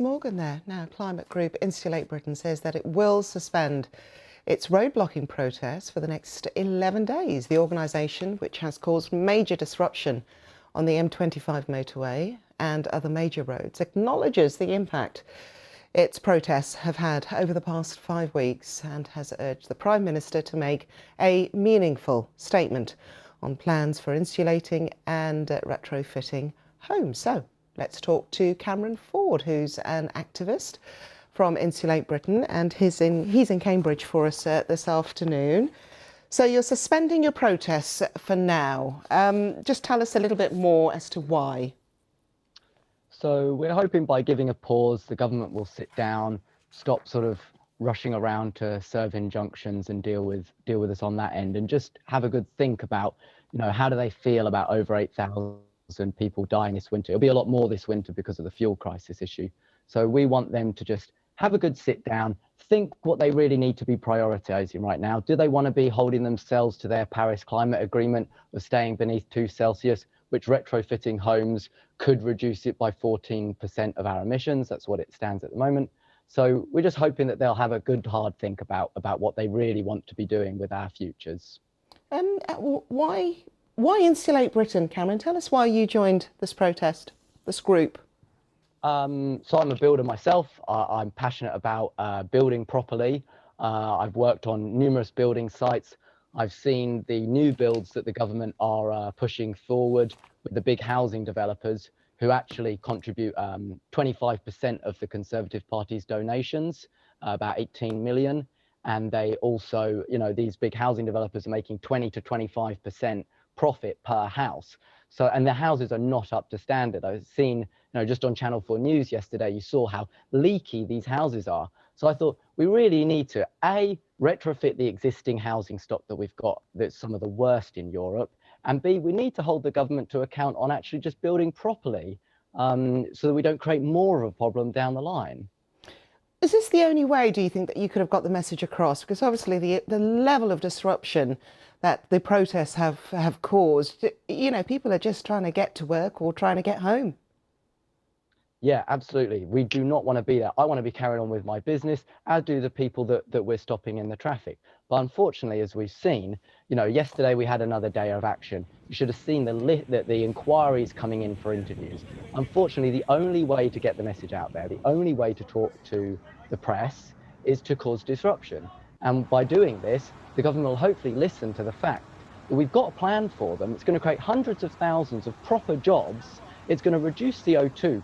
Morgan there. Now, climate group Insulate Britain says that it will suspend its road blocking protests for the next 11 days. The organisation, which has caused major disruption on the M25 motorway and other major roads, acknowledges the impact its protests have had over the past 5 weeks and has urged the Prime Minister to make a meaningful statement on plans for insulating and retrofitting homes. So, let's talk to Cameron Ford, who's an activist from Insulate Britain, and he's in Cambridge for us this afternoon. So you're suspending your protests for now. Just tell us a little bit more as to why. So we're hoping by giving a pause, the government will sit down, stop sort of rushing around to serve injunctions and deal with us on that end, and just have a good think about, how do they feel about over 8,000 people dying this winter. It'll be a lot more this winter because of the fuel crisis issue. So we want them to just have a good sit down, think what they really need to be prioritising right now. Do they want to be holding themselves to their Paris climate agreement of staying beneath 2 Celsius, which retrofitting homes could reduce it by 14% of our emissions? That's what it stands at the moment. So we're just hoping that they'll have a good hard think about what they really want to be doing with our futures. Why Insulate Britain, Cameron? Tell us why you joined this protest, this group. So I'm a builder myself. I'm passionate about building properly. I've worked on numerous building sites. I've seen the new builds that the government are pushing forward with the big housing developers who actually contribute 25% of the Conservative Party's donations, about 18 million. And they also, these big housing developers are making 20 to 25% profit per house. So, and the houses are not up to standard. I've seen, just on Channel 4 News yesterday, you saw how leaky these houses are. So I thought we really need to, A, retrofit the existing housing stock that we've got that's some of the worst in Europe, and B, we need to hold the government to account on actually just building properly so that we don't create more of a problem down the line. Is this the only way, do you think, that you could have got the message across? Because obviously the level of disruption that the protests have caused, people are just trying to get to work or trying to get home. Yeah, absolutely. We do not want to be there. I want to be carrying on with my business, as do the people that we're stopping in the traffic. But unfortunately, as we've seen, yesterday we had another day of action. You should have seen the inquiries coming in for interviews. Unfortunately, the only way to get the message out there, the only way to talk to the press is to cause disruption. And by doing this, the government will hopefully listen to the fact that we've got a plan for them. It's going to create hundreds of thousands of proper jobs. It's going to reduce CO2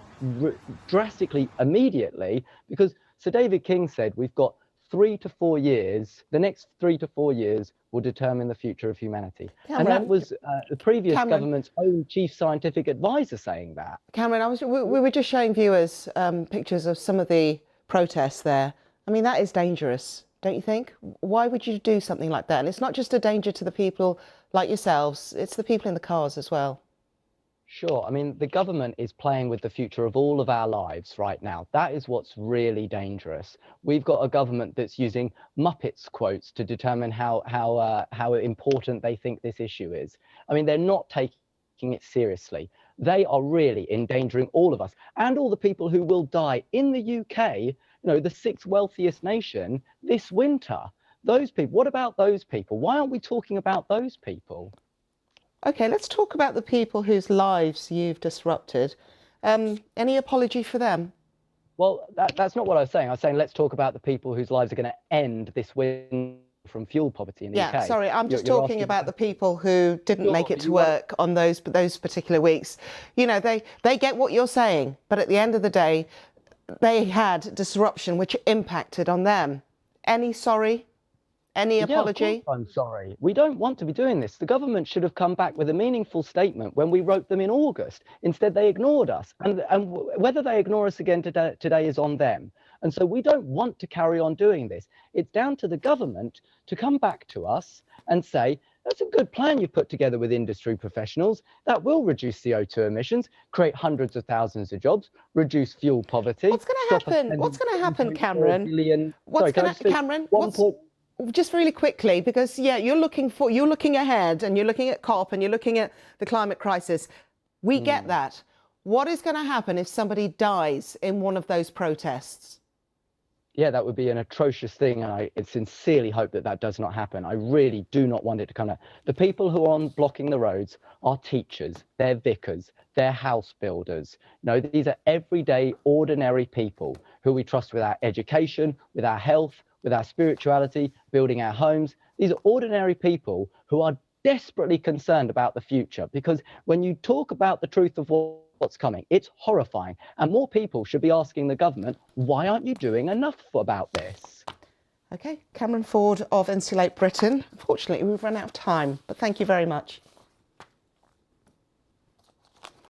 drastically immediately, because Sir David King said we've got 3 to 4 years. The next 3 to 4 years will determine the future of humanity. Cameron, and that was the previous government's own chief scientific advisor saying that. Cameron, we were just showing viewers pictures of some of the protests there. I mean, that is dangerous, don't you think? Why would you do something like that? And it's not just a danger to the people like yourselves, it's the people in the cars as well. Sure. I mean, the government is playing with the future of all of our lives right now. That is what's really dangerous. We've got a government that's using Muppets quotes to determine how important they think this issue is. I mean, they're not taking it seriously. They are really endangering all of us and all the people who will die in the UK, the 6th wealthiest nation this winter. Those people, what about those people? Why aren't we talking about those people? OK, let's talk about the people whose lives you've disrupted. Any apology for them? Well, that's not what I was saying. I was saying let's talk about the people whose lives are going to end this winter from fuel poverty in the UK. Yeah, sorry, I'm just talking about the people who didn't make it to work on those particular weeks. They get what you're saying, but at the end of the day, they had disruption which impacted on them. Any sorry? Any apology? Yeah, of course I'm sorry. We don't want to be doing this. The government should have come back with a meaningful statement when we wrote them in August. Instead, they ignored us. And whether they ignore us again today is on them. And so we don't want to carry on doing this. It's down to the government to come back to us and say, that's a good plan you put together with industry professionals that will reduce CO2 emissions, create hundreds of thousands of jobs, redues fuel poverty. What's going to happen? What's going to happen, Cameron? Cameron? Just really quickly, because you're looking ahead and you're looking at COP and you're looking at the climate crisis. We get that. What is going to happen if somebody dies in one of those protests? Yeah, that would be an atrocious thing, and I sincerely hope that that does not happen. I really do not want it to come out. The people who are on blocking the roads are teachers, they're vicars, they're house builders. These are everyday, ordinary people who we trust with our education, with our health, with our spirituality, building our homes. These are ordinary people who are desperately concerned about the future, because when you talk about the truth of what's coming, it's horrifying, and more people should be asking the government, why aren't you doing enough about this? Okay, Cameron Ford of Insulate Britain. Unfortunately, we've run out of time, but thank you very much.